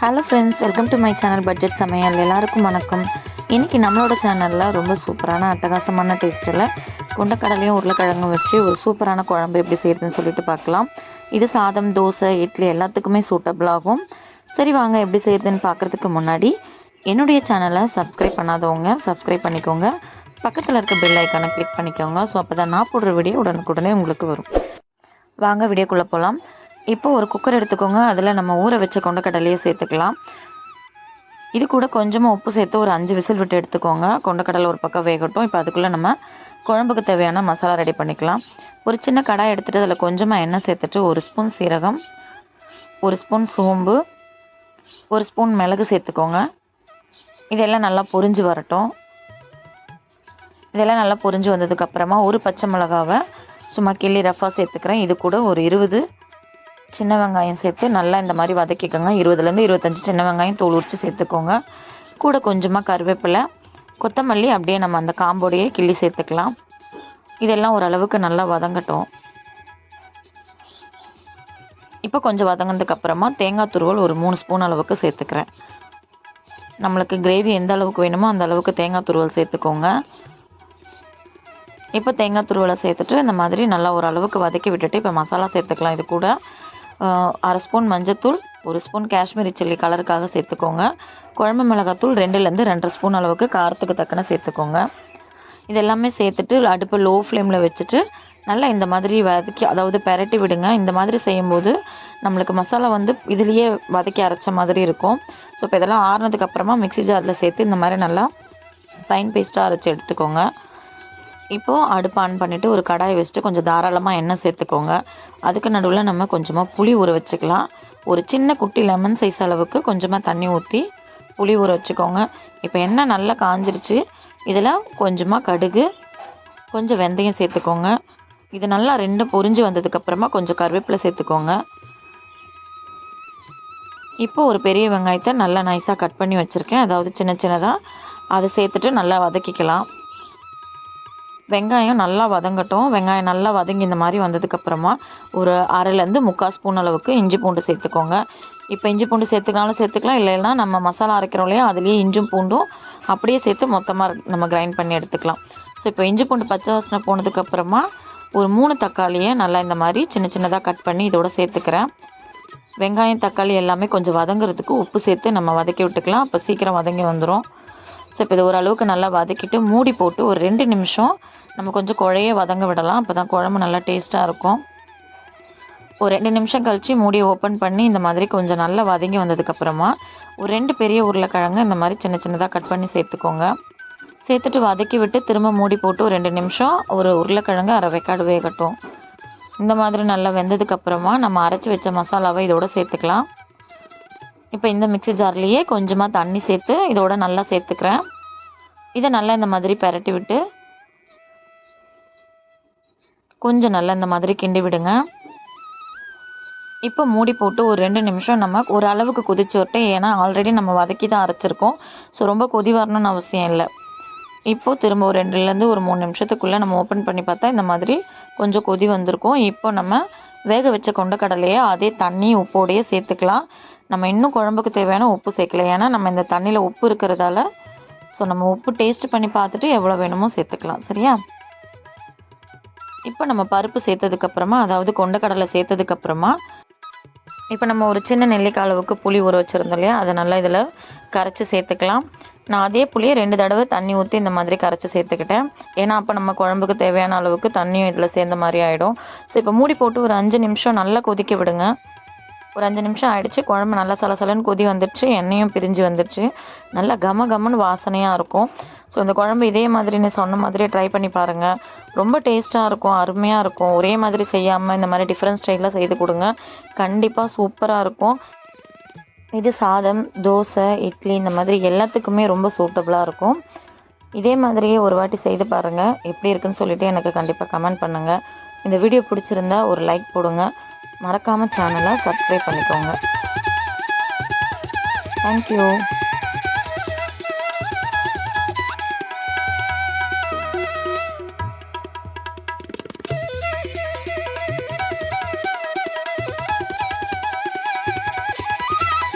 Hello friends, welcome to my channel budget சமையல். எல்லாருக்கும் வணக்கம். இன்றைக்கி நம்மளோட சேனலில் ரொம்ப சூப்பரான அட்டகாசமான டேஸ்ட்டில் கொண்டக்கடலையும் உருளைக்கிழங்கும் வச்சு ஒரு சூப்பரான குழம்பு எப்படி செய்யுதுன்னு சொல்லிட்டு பார்க்கலாம். இது சாதம், தோசை, இட்லி எல்லாத்துக்குமே சூட்டபிள் ஆகும். சரி வாங்க எப்படி செய்யுதுன்னு பார்க்குறதுக்கு முன்னாடி என்னுடைய சேனலை சப்ஸ்கிரைப் பண்ணாதவங்க சப்ஸ்கிரைப் பண்ணிக்கோங்க. பக்கத்தில் இருக்க பெல் ஐக்கானை கிளிக் பண்ணிக்கோங்க. ஸோ அப்போ தான் நான் போடுற வீடியோ உடனுக்குடனே உங்களுக்கு வரும். வாங்க வீடியோக்குள்ளே போகலாம். இப்போ ஒரு குக்கர் எடுத்துக்கோங்க. அதில் நம்ம ஊற வச்ச கொண்டக்கடலையை சேர்த்துக்கலாம். இது கூட கொஞ்சமாக உப்பு சேர்த்து ஒரு 5 விசில் விட்டு எடுத்துக்கோங்க. கொண்டக்கடலை ஒரு பக்கம் வேகட்டும். இப்போ அதுக்குள்ளே நம்ம குழம்புக்கு தேவையான மசாலா ரெடி பண்ணிக்கலாம். ஒரு சின்ன கடாய் எடுத்துகிட்டு அதில் கொஞ்சமாக எண்ணெய் சேர்த்துட்டு 1 ஸ்பூன் சீரகம், 1 ஸ்பூன் சோம்பு, 1 ஸ்பூன் மிளகு சேர்த்துக்கோங்க. இதெல்லாம் நல்லா பொரிஞ்சு வரட்டும். இதெல்லாம் நல்லா பொரிஞ்சு வந்ததுக்கப்புறமா ஒரு பச்சை மிளகாவை சும்மா கிள்ளி ரஃபாக சேர்த்துக்கிறேன். இது கூட ஒரு 20 சின்ன வெங்காயம் சேர்த்து நல்லா இந்த மாதிரி வதக்கிக்கோங்க. 20லேருந்து 25 சின்ன வெங்காயம் தோல் உரித்து சேர்த்துக்கோங்க. கூட கொஞ்சமாக கருவேப்பிலை, கொத்தமல்லி அப்படியே நம்ம அந்த காம்போடையே கிள்ளி சேர்த்துக்கலாம். இதெல்லாம் ஓரளவுக்கு நல்லா வதங்கட்டும். இப்போ கொஞ்சம் வதங்கினதுக்கப்புறமா தேங்காய் துருவல் ஒரு 3 ஸ்பூன் அளவுக்கு சேர்த்துக்கிறேன். நம்மளுக்கு கிரேவி எந்த அளவுக்கு வேணுமோ அந்த அளவுக்கு தேங்காய் துருவல் சேர்த்துக்கோங்க. இப்போ தேங்காய் துருவலை சேர்த்துட்டு இந்த மாதிரி நல்லா ஓரளவுக்கு வதக்கி விட்டுட்டு இப்போ மசாலா சேர்த்துக்கலாம். இது கூட 1/2 ஸ்பூன் மஞ்சத்தூள், 1 ஸ்பூன் காஷ்மீரி சில்லி கலருக்காக சேர்த்துக்கோங்க. குழம்பு மிளகாத்தூள் 2லேருந்து 2.5 ஸ்பூன் அளவுக்கு காரத்துக்கு தக்கன சேர்த்துக்கோங்க. இதெல்லாமே சேர்த்துட்டு அடுப்பு லோ ஃப்ளேமில் வச்சுட்டு நல்லா இந்த மாதிரி வதக்கி, அதாவது பெரட்டி விடுங்க. இந்த மாதிரி செய்யும்போது நம்மளுக்கு மசாலா இதுலேயே வதக்கி அரைச்ச மாதிரி இருக்கும். ஸோ இப்போ இதெல்லாம் ஆறுனதுக்கப்புறமா மிக்ஸி ஜாரில் சேர்த்து இந்த மாதிரி நல்லா ஃபைன் பேஸ்ட்டாக அரைச்சி எடுத்துக்கோங்க. இப்போது அடுப்பு ஆன் பண்ணிவிட்டு ஒரு கடாயை வச்சுட்டு கொஞ்சம் தாராளமாக எண்ணெய் சேர்த்துக்கோங்க. அதுக்கு நடுவில் நம்ம கொஞ்சமாக புளி ஊற வச்சுக்கலாம். ஒரு சின்ன குட்டி லெமன் சைஸ் அளவுக்கு கொஞ்சமாக தண்ணி ஊற்றி புளி ஊற வச்சுக்கோங்க. இப்போ எண்ணெய் நல்லா காஞ்சிருச்சு. இதில் கொஞ்சமாக கடுகு, கொஞ்சம் வெந்தயம் சேர்த்துக்கோங்க. இது நல்லா 2 பொரிஞ்சு வந்ததுக்கப்புறமா கொஞ்சம் கருவேப்பிலை சேர்த்துக்கோங்க. இப்போது ஒரு பெரிய வெங்காயத்தை நல்லா நைஸாக கட் பண்ணி வச்சுருக்கேன், அதாவது சின்ன சின்னதாக. அதை சேர்த்துட்டு நல்லா வதக்கிக்கலாம். வெங்காயம் நல்லா வதங்கட்டும். வெங்காயம் நல்லா வதங்கி இந்த மாதிரி வந்ததுக்கப்புறமா ஒரு 1/2லேருந்து 3/4 ஸ்பூன் அளவுக்கு இஞ்சி பூண்டு சேர்த்துக்கோங்க. இப்போ இஞ்சி பூண்டு சேர்த்துக்கலாம், இல்லைன்னா நம்ம மசாலா அரைக்கிறோம் இல்லையா, அதுலேயே இஞ்சும் பூண்டும் அப்படியே சேர்த்து மொத்தமாக நம்ம கிரைண்ட் பண்ணி எடுத்துக்கலாம். ஸோ இப்போ இஞ்சி பூண்டு பச்சை வாசனை போனதுக்கப்புறமா ஒரு 3 தக்காளியை நல்லா இந்த மாதிரி சின்ன சின்னதாக கட் பண்ணி இதோட சேர்த்துக்கிறேன். வெங்காயம் தக்காளி எல்லாமே கொஞ்சம் வதங்குறதுக்கு உப்பு சேர்த்து நம்ம வதக்கி விட்டுக்கலாம். அப்போ சீக்கிரம் வதங்கி வந்துடும். ஸோ இப்போ இது ஓரளவுக்கு நல்லா வதக்கிட்டு மூடி போட்டு ஒரு 2 நிமிஷம் நம்ம கொஞ்சம் குழைய வதங்க விடலாம். அப்போ தான் குழம்பு நல்லா டேஸ்ட்டாக இருக்கும். ஒரு 2 நிமிஷம் கழித்து மூடியை ஓப்பன் பண்ணி இந்த மாதிரி கொஞ்சம் நல்லா வதங்கி வந்ததுக்கப்புறமா ஒரு 2 பெரிய உருளைக்கிழங்கு இந்த மாதிரி சின்ன சின்னதாக கட் பண்ணி சேர்த்துக்கோங்க. சேர்த்துட்டு வதக்கி விட்டு திரும்ப மூடி போட்டு ஒரு 2 நிமிஷம் ஒரு உருளைக்கிழங்கு அரை வேக்காடு வேகட்டும். இந்த மாதிரி நல்லா வெந்ததுக்கப்புறமா நம்ம அரைச்சி வச்ச மசாலாவை இதோட சேர்த்துக்கலாம். இப்போ இந்த மிக்ஸி ஜார்லேயே கொஞ்சமாக தண்ணி சேர்த்து இதோட நல்லா சேர்த்துக்கிறேன். இதை நல்லா இந்த மாதிரி பெரட்டி விட்டு கொஞ்சம் நல்லா இந்த மாதிரி கிண்டி விடுங்க. இப்போ மூடி போட்டு ஒரு 2 நிமிஷம் நம்ம ஒரு அளவுக்கு கொதிச்சு விட்டு, ஏன்னா ஆல்ரெடி நம்ம வதக்கி தான் அரைச்சிருக்கோம். ஸோ ரொம்ப கொதி வரணும்னு அவசியம் இல்லை. இப்போது திரும்ப ஒரு 2லேருந்து ஒரு 3 நிமிஷத்துக்குள்ளே நம்ம ஓப்பன் பண்ணி பார்த்தா இந்த மாதிரி கொஞ்சம் கொதி வந்திருக்கும். இப்போ நம்ம வேக வச்ச கொண்டக்கடலையை அதே தண்ணி உப்போடையே சேர்த்துக்கலாம். நம்ம இன்னும் குழம்புக்கு தேவையான உப்பு சேர்க்கல, ஏன்னா நம்ம இந்த தண்ணியில் உப்பு இருக்கிறதால. ஸோ நம்ம உப்பு டேஸ்ட் பண்ணி பார்த்துட்டு எவ்வளோ வேணுமோ சேர்த்துக்கலாம். சரியா? இப்போ நம்ம பருப்பு சேர்த்ததுக்கப்புறமா, அதாவது கொண்டக்கடலை சேர்த்ததுக்கப்புறமா இப்போ நம்ம ஒரு சின்ன நெல்லிக்காய் அளவுக்கு புளி ஊற வச்சுருந்தோம் இல்லையா, அதை நல்லா இதில் கரைச்சி சேர்த்துக்கலாம். நான் அதே புளியை 2 தடவை தண்ணி ஊற்றி இந்த மாதிரி கரைச்சி சேர்த்துக்கிட்டேன். ஏன்னா அப்போ நம்ம குழம்புக்கு தேவையான அளவுக்கு தண்ணியும் இதில் சேர்ந்த மாதிரி ஆகிடும். ஸோ இப்போ மூடி போட்டு ஒரு 5 நிமிஷம் நல்லா கொதிக்க விடுங்க. ஒரு 5 நிமிஷம் ஆகிடுச்சு. குழம்பு நல்லா சலசலன்னு கொதி வந்துடுச்சு, எண்ணெயும் பிரிஞ்சு வந்துடுச்சு. நல்லா கமன்னு வாசனையாக இருக்கும். ஸோ இந்த குழம்பு இதே மாதிரி நான் சொன்ன மாதிரியே ட்ரை பண்ணி பாருங்கள். ரொம்ப டேஸ்ட்டாக இருக்கும், அருமையாக இருக்கும். ஒரே மாதிரி செய்யாமல் இந்த மாதிரி டிஃப்ரெண்ட் ஸ்டைலில் செய்து கொடுங்க. கண்டிப்பாக சூப்பராக இருக்கும். இது சாதம், தோசை, இட்லி இந்த மாதிரி எல்லாத்துக்குமே ரொம்ப சூட்டபுளாக இருக்கும். இதே மாதிரியே ஒரு வாட்டி செய்து பாருங்கள். எப்படி இருக்குன்னு சொல்லிவிட்டு எனக்கு கண்டிப்பாக கமெண்ட் பண்ணுங்கள். இந்த வீடியோ பிடிச்சிருந்தா ஒரு லைக் போடுங்க. மறக்காமல் சேனலை சப்ஸ்கிரைப் பண்ணிக்கோங்க. தேங்க்யூ.